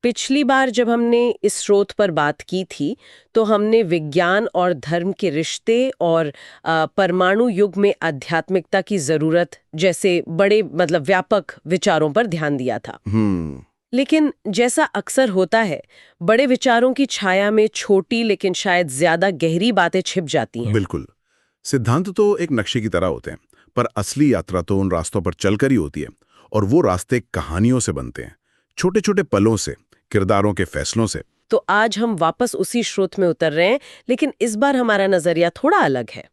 पिछली बार जब हमने इस स्रोत पर बात की थी तो हमने विज्ञान और धर्म के रिश्ते और परमाणु युग में आध्यात्मिकता की जरूरत जैसे बड़े मतलब व्यापक विचारों पर ध्यान दिया था। लेकिन जैसा अक्सर होता है, बड़े विचारों की छाया में छोटी लेकिन शायद ज्यादा गहरी बातें छिप जाती हैं। बिल्कुल। सिद्धांत तो एक नक्शे की तरह होते हैं, पर असली यात्रा तो उन रास्तों पर चलकर ही होती है। और वो रास्ते कहानियों से बनते हैं, छोटे छोटे पलों से, किरदारों के फैसलों से। तो आज हम वापस उसी स्रोत में उतर रहे हैं, लेकिन इस बार हमारा नजरिया थोड़ा अलग है।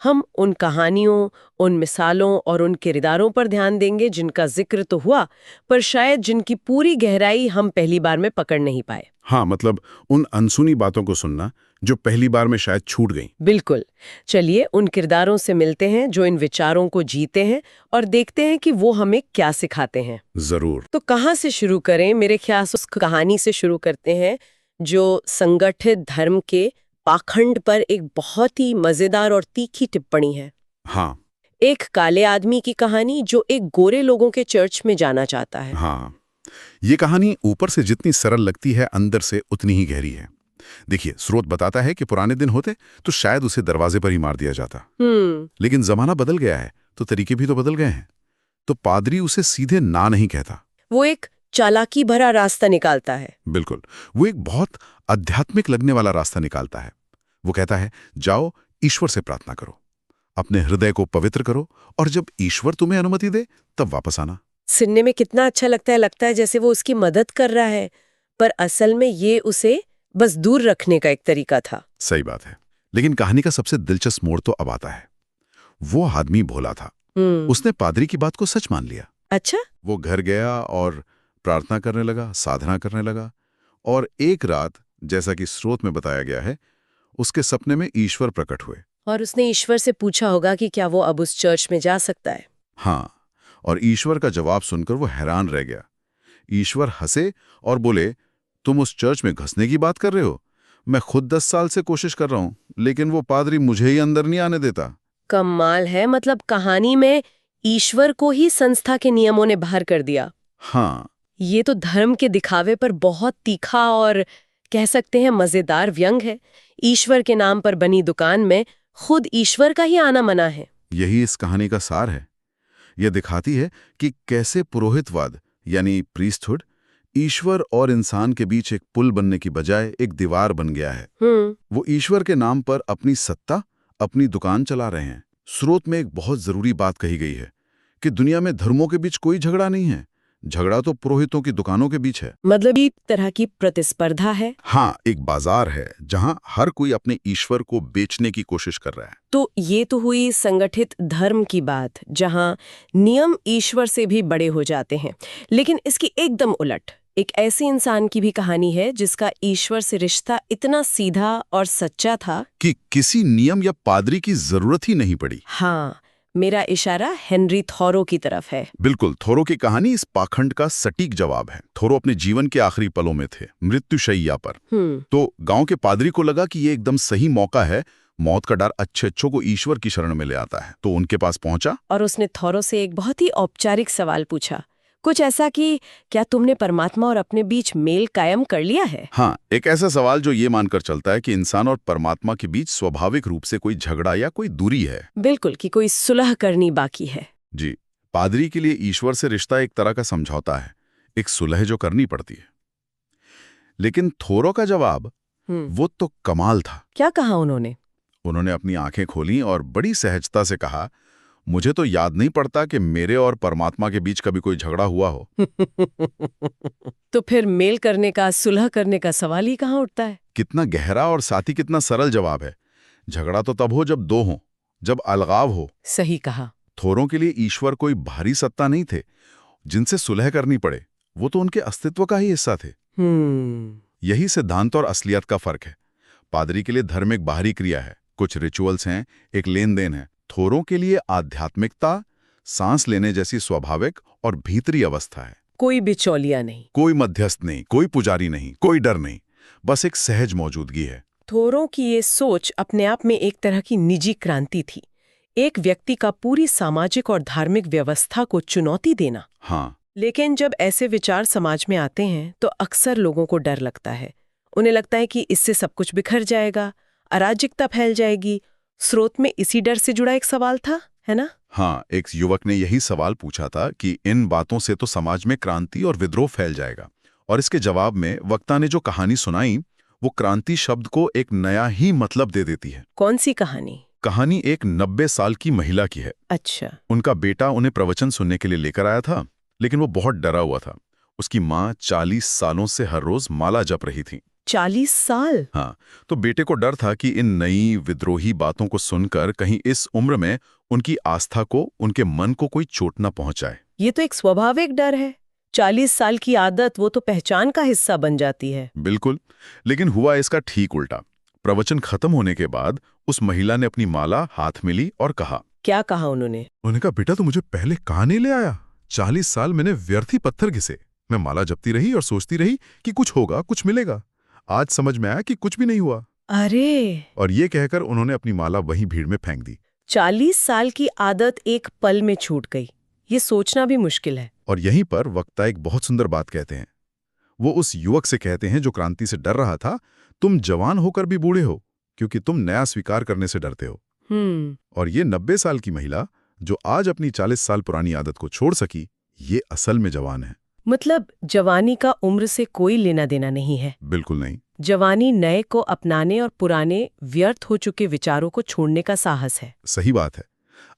हम उन कहानियों, उन मिसालों और उन किरदारों पर ध्यान देंगे जिनका जिक्र तो हुआ, पर शायद जिनकी पूरी गहराई हम पहली बार में पकड़ नहीं पाए। हाँ, मतलब उन अनसुनी बातों को सुनना जो पहली बार में शायद छूट गई। बिल्कुल। चलिए उन किरदारों से मिलते हैं जो इन विचारों को जीते हैं और देखते हैं कि वो हमें क्या सिखाते हैं। जरूर। तो कहाँ से शुरू करें? मेरे ख्याल से उस कहानी से शुरू करते हैं जो संगठित धर्म के पाखंड पर एक बहुत ही मजेदार और तीखी टिप्पणी है। हाँ। एक काले आदमी की कहानी जो एक गोरे लोगों के चर्च में जाना चाहता है। हाँ, ये कहानी ऊपर से जितनी सरल लगती है, अंदर से उतनी ही गहरी है। देखिए, स्रोत बताता है कि पुराने दिन होते तो शायद उसे दरवाजे पर ही मार दिया जाता। लेकिन जमाना बदल गया है तो तरीके भी तो बदल गए हैं। तो पादरी उसे सीधे ना नहीं कहता, वो एक चालाकी भरा रास्ता निकालता है। बिल्कुल, वो एक बहुत आध्यात्मिक लगने वाला रास्ता निकालता है। वो कहता है, जाओ ईश्वर से प्रार्थना करो, अपने हृदय को पवित्र करो, और जब ईश्वर तुम्हें अनुमति दे तब वापस आना। सुनने में कितना अच्छा लगता है जैसे वो उसकी मदद कर रहा है, पर असल में ये उसे बस दूर रखने का एक तरीका था। सही बात है। लेकिन कहानी का सबसे दिलचस्प मोड़ तो अब आता है। वो आदमी भोला था। उसने पादरी की बात को सच मान लिया। अच्छा। वो घर गया और प्रार्थना करने लगा, साधना करने लगा। और एक रात, जैसा कि स्रोत में बताया गया है, उसके सपने में ईश्वर प्रकट हुए। और उसने ईश्वर से पूछा होगा कि क्या वो अब उस चर्च में जा सकता है। हाँ, और ईश्वर का जवाब सुनकर वो हैरान रह गया। ईश्वर हंसे और बोले, तुम उस चर्च में घुसने की बात कर रहे हो? मैं खुद 10 साल से कोशिश कर रहा हूं, लेकिन वो पादरी मुझे ही अंदर नहीं आने देता। कमाल है, मतलब कहानी में ईश्वर को ही संस्था के नियमों ने बाहर कर दिया। हाँ, ये तो धर्म के दिखावे पर बहुत तीखा और कह सकते हैं मजेदार व्यंग है। ईश्वर के नाम पर बनी दुकान में खुद ईश्वर का ही आना मना है। यही इस कहानी का सार है। यह दिखाती है कि कैसे पुरोहितवाद यानी प्रीस्टहुड ईश्वर और इंसान के बीच एक पुल बनने की बजाय एक दीवार बन गया है। वो ईश्वर के नाम पर अपनी सत्ता, अपनी दुकान चला रहे हैं। स्रोत में एक बहुत जरूरी बात कही गई है कि दुनिया में धर्मों के बीच कोई झगड़ा नहीं है, झगड़ा तो पुरोहितों की दुकानों के बीच है। मतलब एक तरह की प्रतिस्पर्धा है। हाँ, एक बाजार है जहां हर कोई अपने ईश्वर को बेचने की कोशिश कर रहा है। तो ये तो हुई संगठित धर्म की बात, जहां नियम ईश्वर से भी बड़े हो जाते हैं। लेकिन इसकी एकदम उलट एक ऐसे इंसान की भी कहानी है जिसका ईश्वर से रिश्ता इतना सीधा और सच्चा था कि किसी नियम या पादरी की जरूरत ही नहीं पड़ी। हाँ, मेरा इशारा हेनरी थॉरो की तरफ है। बिल्कुल, थोरो की कहानी इस पाखंड का सटीक जवाब है। थोरो अपने जीवन के आखिरी पलों में थे, मृत्युशैया पर। तो गांव के पादरी को लगा कि ये एकदम सही मौका है। मौत का डर अच्छे को ईश्वर की शरण में ले आता है। तो उनके पास पहुंचा और उसने थॉरो से एक बहुत ही औपचारिक सवाल पूछा, कुछ ऐसा कि क्या तुमने परमात्मा और अपने बीच मेल कायम कर लिया है? हाँ, एक ऐसा सवाल जो ये मानकर चलता है कि इंसान और परमात्मा के बीच स्वाभाविक रूप से कोई झगड़ा या कोई दूरी है। बिल्कुल, कि कोई सुलह करनी बाकी है। जी, पादरी के लिए ईश्वर से रिश्ता एक तरह का समझौता है, एक सुलह जो करनी पड़ती है। लेकिन थोरो का जवाब वो तो कमाल था। क्या कहा उन्होंने? उन्होंने अपनी आंखें खोली और बड़ी सहजता से कहा, मुझे तो याद नहीं पड़ता कि मेरे और परमात्मा के बीच कभी कोई झगड़ा हुआ हो। तो फिर मेल करने का, सुलह करने का सवाल ही कहाँ उठता है? कितना गहरा और साथ ही कितना सरल जवाब है। झगड़ा तो तब हो जब दो हों, जब अलगाव हो। सही कहा। थोरों के लिए ईश्वर कोई भारी सत्ता नहीं थे जिनसे सुलह करनी पड़े, वो तो उनके अस्तित्व का ही हिस्सा थे। यही सिद्धांत और असलियत का फर्क है। पादरी के लिए धर्म एक बाहरी क्रिया है, कुछ रिचुअल्स हैं, एक लेन देन है। थोरों के लिए आध्यात्मिकता सांस लेने जैसी स्वाभाविक और भीतरी अवस्था है। कोई बिचौलिया नहीं, कोई मध्यस्थ नहीं, कोई पुजारी नहीं, कोई डर नहीं, बस एक सहज मौजूदगी है। थोरों की ये सोच अपने आप में एक तरह की निजी क्रांति थी। एक व्यक्ति का पूरी सामाजिक और धार्मिक व्यवस्था को चुनौती देना। हाँ, लेकिन जब ऐसे विचार समाज में आते हैं तो अक्सर लोगों को डर लगता है। उन्हें लगता है कि इससे सब कुछ बिखर जाएगा, अराजकता फैल जाएगी। स्रोत में इसी डर से जुड़ा एक सवाल था, है ना? हाँ, एक युवक ने यही सवाल पूछा था कि इन बातों से तो समाज में क्रांति और विद्रोह फैल जाएगा। और इसके जवाब में वक्ता ने जो कहानी सुनाई, वो क्रांति शब्द को एक नया ही मतलब दे देती है। कौन सी कहानी? कहानी एक 90 साल की महिला की है। अच्छा। उनका बेटा उन्हें प्रवचन सुनने के लिए लेकर आया था, लेकिन वो बहुत डरा हुआ था। उसकी माँ 40 सालों से हर रोज माला जप रही थी। 40 साल? हाँ, तो बेटे को डर था कि इन नई विद्रोही बातों को सुनकर कहीं इस उम्र में उनकी आस्था को, उनके मन को कोई चोट न पहुंचाए। ये तो एक स्वाभाविक डर है। 40 साल की आदत वो तो पहचान का हिस्सा बन जाती है। बिल्कुल, लेकिन हुआ इसका ठीक उल्टा। प्रवचन खत्म होने के बाद उस महिला ने अपनी माला हाथ में ली और कहा। क्या कहा उन्होंने? उन्होंने कहा, बेटा तो मुझे पहले कहाँ नहीं ले आया? 40 साल मैंने व्यर्थ ही पत्थर घिसे। मैं माला जपती रही और सोचती रही कि कुछ होगा, कुछ मिलेगा। आज समझ में आया कि कुछ भी नहीं हुआ। अरे! और ये कहकर उन्होंने अपनी माला वहीं भीड़ में फेंक दी। 40 साल की आदत एक पल में छूट गई। ये सोचना भी मुश्किल है। और यहीं पर वक्ता एक बहुत सुंदर बात कहते हैं। वो उस युवक से कहते हैं जो क्रांति से डर रहा था, तुम जवान होकर भी बूढ़े हो, क्योंकि तुम नया स्वीकार करने से डरते हो। और ये 90 साल की महिला जो आज अपनी 40 साल पुरानी आदत को छोड़ सकी, ये असल में जवान है। मतलब जवानी का उम्र से कोई लेना देना नहीं है। बिल्कुल नहीं। जवानी नए को अपनाने और पुराने व्यर्थ हो चुके विचारों को छोड़ने का साहस है। सही बात है।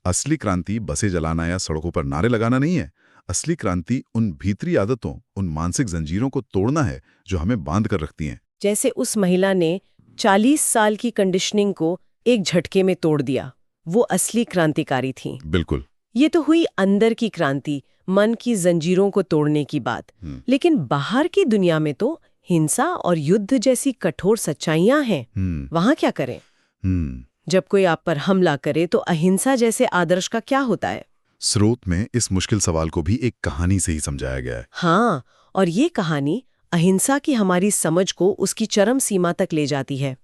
असली क्रांति बसें जलाना या सड़कों पर नारे लगाना नहीं है। असली क्रांति उन भीतरी आदतों, उन मानसिक जंजीरों को तोड़ना है जो हमें बांध कर रखती हैं। जैसे उस महिला ने 40 साल की कंडीशनिंग को एक झटके में तोड़ दिया। वो असली क्रांतिकारी थी। बिल्कुल। ये तो हुई अंदर की क्रांति, मन की जंजीरों को तोड़ने की बात। लेकिन बाहर की दुनिया में तो हिंसा और युद्ध जैसी कठोर सच्चाइयां हैं। वहां क्या करें? जब कोई आप पर हमला करे तो अहिंसा जैसे आदर्श का क्या होता है? स्रोत में इस मुश्किल सवाल को भी एक कहानी से ही समझाया गया है। हाँ, और ये कहानी अहिंसा की हमारी समझ को उसकी चरम सीमा तक ले जाती है।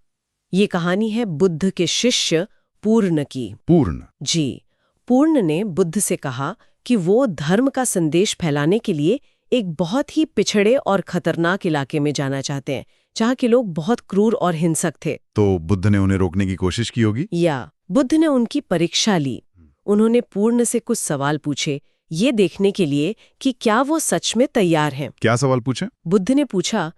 ये कहानी है बुद्ध के शिष्य पूर्ण की। पूर्ण? जी। पूर्ण ने बुद्ध से कहा कि वो धर्म का संदेश फैलाने के लिए एक बहुत ही पिछड़े और खतरनाक इलाके में जाना चाहते हैं, जहाँ के लोग बहुत क्रूर और हिंसक थे। तो बुद्ध ने उन्हें रोकने की कोशिश की होगी? या बुद्ध ने उनकी परीक्षा ली। उन्होंने पूर्ण से कुछ सवाल पूछे, ये देखने के लिए कि क्या वो सच में तैयार हैं। क्या सवाल पूछे? बुद्ध ने पूछा,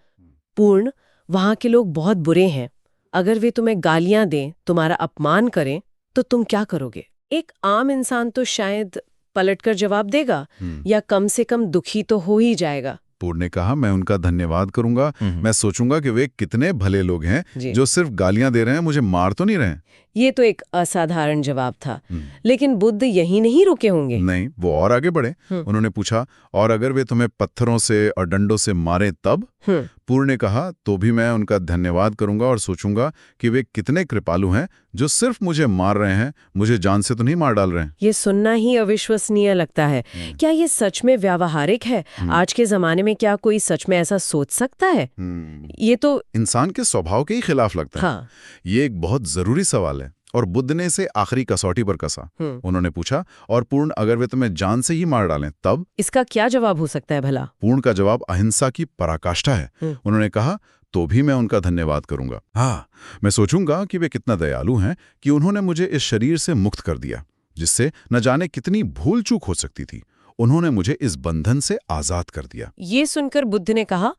पूर्ण, वहां के लोग बहुत बुरे हैं। अगर वे तुम्हें गालियां दें, तुम्हारा अपमान करें, तो तुम क्या करोगे? एक आम इंसान तो शायद पलटकर जवाब देगा या कम से कम दुखी तो हो ही जाएगा। पूर्ण ने कहा, मैं उनका धन्यवाद करूंगा। मैं सोचूंगा कि वे कितने भले लोग हैं जो सिर्फ गालियां दे रहे हैं, मुझे मार तो नहीं रहे। ये तो एक असाधारण जवाब था। लेकिन बुद्ध यहीं नहीं रुके होंगे। नहीं, वो और आगे बढ़े। उन्होंने पूछा, और अगर वे तुम्हें पत्थरों से और डंडों से मारे तब? पूर्ण ने कहा, तो भी मैं उनका धन्यवाद करूंगा और सोचूंगा कि वे कितने कृपालु हैं जो सिर्फ मुझे मार रहे हैं, मुझे जान से तो नहीं मार डाल रहे हैं। ये सुनना ही अविश्वसनीय लगता है। क्या ये सच में व्यावहारिक है? आज के जमाने में क्या कोई सच में ऐसा सोच सकता है? ये तो इंसान के स्वभाव के ही खिलाफ लगता है। हाँ। ये एक बहुत जरूरी सवाल है और बुद्ध ने इसे आखिरी कसौटी पर कसा। उन्होंने पूछा, और पूर्ण, अगर वे तुम्हें जान से ही मार डालें तब? इसका क्या जवाब हो सकता है भला? पूर्ण का जवाब अहिंसा की पराकाष्ठा है। उन्होंने कहा, तो भी मैं उनका धन्यवाद करूंगा। हाँ, मैं सोचूंगा कि वे कितना दयालु हैं कि उन्होंने मुझे इस शरीर से मुक्त कर दिया, जिससे न जाने कितनी भूल चूक हो सकती थी। उन्होंने मुझे इस बंधन से आजाद कर दिया। ये सुनकर बुद्ध ने कहा,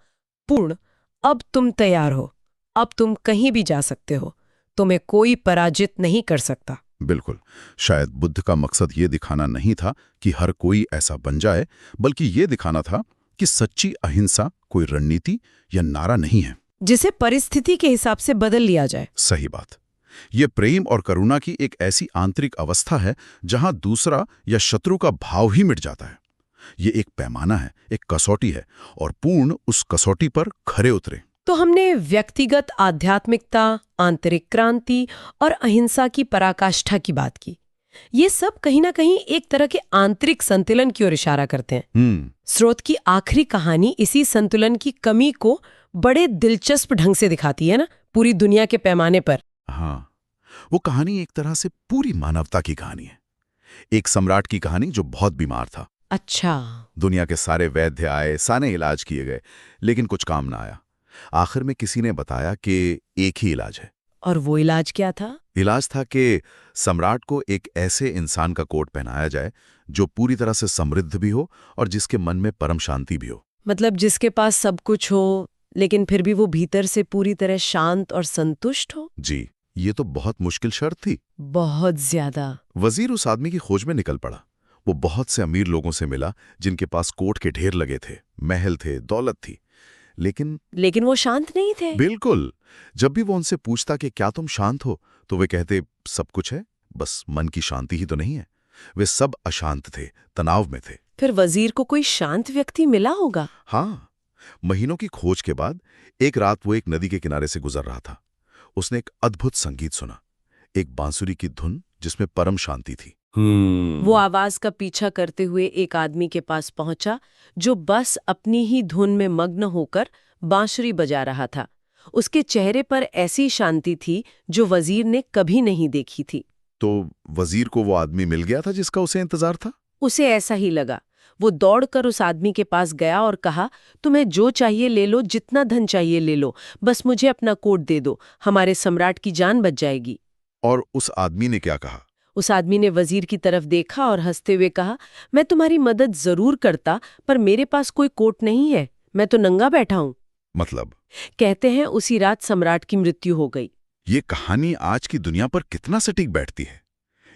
पूर्ण, अब तुम तैयार हो। अब तुम कहीं भी जा सकते हो। तुम्हें कोई पराजित नहीं कर सकता। बिल्कुल। शायद बुद्ध का मकसद ये दिखाना नहीं था कि हर कोई ऐसा बन जाए, बल्कि ये दिखाना था कि सच्ची अहिंसा कोई रणनीति या नारा नहीं है जिसे परिस्थिति के हिसाब से बदल लिया जाए। सही बात। ये प्रेम और करुणा की एक ऐसी आंतरिक अवस्था है जहां दूसरा या शत्रु का भाव ही मिट जाता है। ये एक पैमाना है, एक कसौटी है, और पूर्ण उस कसौटी पर खरे उतरे। तो हमने व्यक्तिगत आध्यात्मिकता, आंतरिक क्रांति और अहिंसा की पराकाष्ठा की बात की। ये सब कहीं ना कहीं एक तरह के आंतरिक संतुलन की ओर इशारा करते हैं। स्रोत की आखिरी कहानी इसी संतुलन की कमी को बड़े दिलचस्प ढंग से दिखाती है ना, पूरी दुनिया के पैमाने पर। हाँ, वो कहानी एक तरह से पूरी मानवता की कहानी है। एक सम्राट की कहानी जो बहुत बीमार था। अच्छा। दुनिया के सारे वैद्य आए, सारे इलाज किए गए, लेकिन कुछ काम ना आया। आखिर में किसी ने बताया कि एक ही इलाज है। और वो इलाज क्या था? इलाज था कि सम्राट को एक ऐसे इंसान का कोट पहनाया जाए जो पूरी तरह से समृद्ध भी हो और जिसके मन में परम शांति भी हो। मतलब जिसके पास सब कुछ हो लेकिन फिर भी वो भीतर से पूरी तरह शांत और संतुष्ट हो। जी, ये तो बहुत मुश्किल शर्त थी। बहुत ज्यादा। वजीर उस आदमी की खोज में निकल पड़ा। वो बहुत से अमीर लोगों से मिला जिनके पास कोट के ढेर लगे थे, महल थे, दौलत थी, लेकिन वो शांत नहीं थे। बिल्कुल। जब भी वो उनसे पूछता कि क्या तुम शांत हो, तो वे कहते सब कुछ है, बस मन की शांति ही तो नहीं है। वे सब अशांत थे, तनाव में थे। फिर वजीर को कोई शांत व्यक्ति मिला होगा। हाँ, महीनों की खोज के बाद एक रात वो एक नदी के किनारे से गुजर रहा था। उसने एक अद्भुत संगीत सुना, एक बांसुरी की धुन जिसमें परम शांति थी। वो आवाज का पीछा करते हुए एक आदमी के पास पहुंचा जो बस अपनी ही धुन में मग्न होकर बांसुरी बजा रहा था। उसके चेहरे पर ऐसी शांति थी जो वजीर ने कभी नहीं देखी थी। तो वजीर को वो आदमी मिल गया था जिसका उसे इंतजार था? उसे ऐसा ही लगा। वो दौड़कर उस आदमी के पास गया और कहा, तुम्हें जो चाहिए ले लो, जितना धन चाहिए ले लो, बस मुझे अपना कोट दे दो, हमारे सम्राट की जान बच जाएगी। और उस आदमी ने क्या कहा? उस आदमी ने वजीर की तरफ देखा और हंसते हुए कहा, मैं तुम्हारी मदद जरूर करता, पर मेरे पास कोई कोट नहीं है, मैं तो नंगा बैठा हूं। मतलब? कहते हैं उसी रात सम्राट की मृत्यु हो गई। ये कहानी आज की दुनिया पर कितना सटीक बैठती है।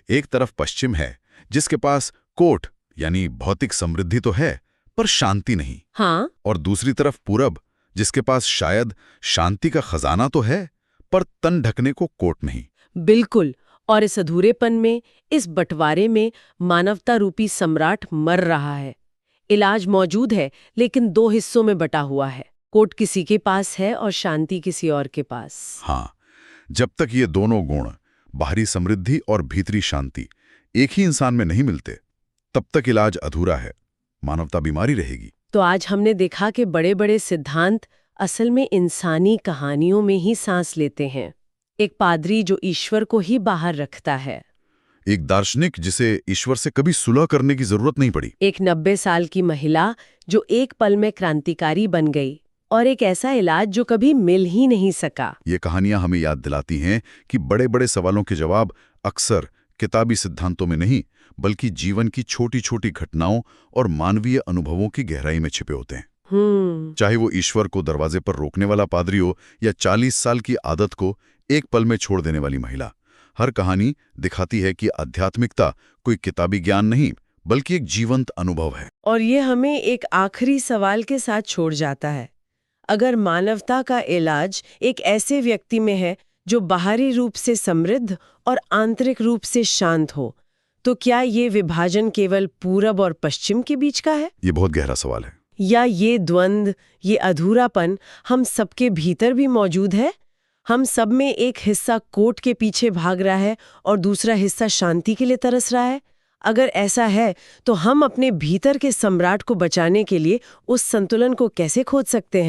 एक तरफ पश्चिम है जिसके पास कोट यानी भौतिक समृद्धि तो है पर शांति नहीं। हाँ। और दूसरी तरफ पूरब जिसके पास शायद शांति का खजाना तो है पर तन ढकने को कोट नहीं। बिल्कुल। और इस अधूरेपन में, इस बंटवारे में मानवता रूपी सम्राट मर रहा है। इलाज मौजूद है लेकिन दो हिस्सों में बटा हुआ है। कोट किसी के पास है और शांति किसी और के पास। हाँ, जब तक ये दोनों गुण, बाहरी समृद्धि और भीतरी शांति, एक ही इंसान में नहीं मिलते, तब तक इलाज अधूरा है, मानवता बीमारी रहेगी। तो आज हमने देखा कि बड़े बड़े सिद्धांत असल में इंसानी कहानियों में ही सांस लेते हैं। एक पादरी जो ईश्वर को ही बाहर रखता है, एक दार्शनिक जिसे ईश्वर से कभी सुलह करने की जरूरत नहीं पड़ी, एक 90 साल की महिला जो एक पल में क्रांतिकारी बन गई, और एक ऐसा इलाज जो कभी मिल ही नहीं सका। ये कहानियां हमें याद दिलाती हैं कि बड़े बड़े सवालों के जवाब अक्सर किताबी सिद्धांतों में नहीं बल्कि जीवन की छोटी छोटी घटनाओं और मानवीय अनुभवों की गहराई में छिपे होते हैं। चाहे वो ईश्वर को दरवाजे पर रोकने वाला पादरी हो या 40 साल की आदत को एक पल में छोड़ देने वाली महिला, हर कहानी दिखाती है कि आध्यात्मिकता कोई किताबी ज्ञान नहीं बल्कि एक जीवंत अनुभव है। और ये हमें एक आखिरी सवाल के साथ छोड़ जाता है। अगर मानवता का इलाज एक ऐसे व्यक्ति में है जो बाहरी रूप से समृद्ध और आंतरिक रूप से शांत हो, तो क्या ये विभाजन केवल पूरब और पश्चिम के बीच का है? ये बहुत गहरा सवाल है। या ये द्वंद्व, ये अधूरापन हम सबके भीतर भी मौजूद है? हम सब में एक हिस्सा कोट के पीछे भाग रहा है और दूसरा हिस्सा शांति के लिए तरस रहा है। अगर ऐसा है तो हम अपने भीतर के सम्राट को बचाने के लिए उस संतुलन को कैसे खोज सकते हैं?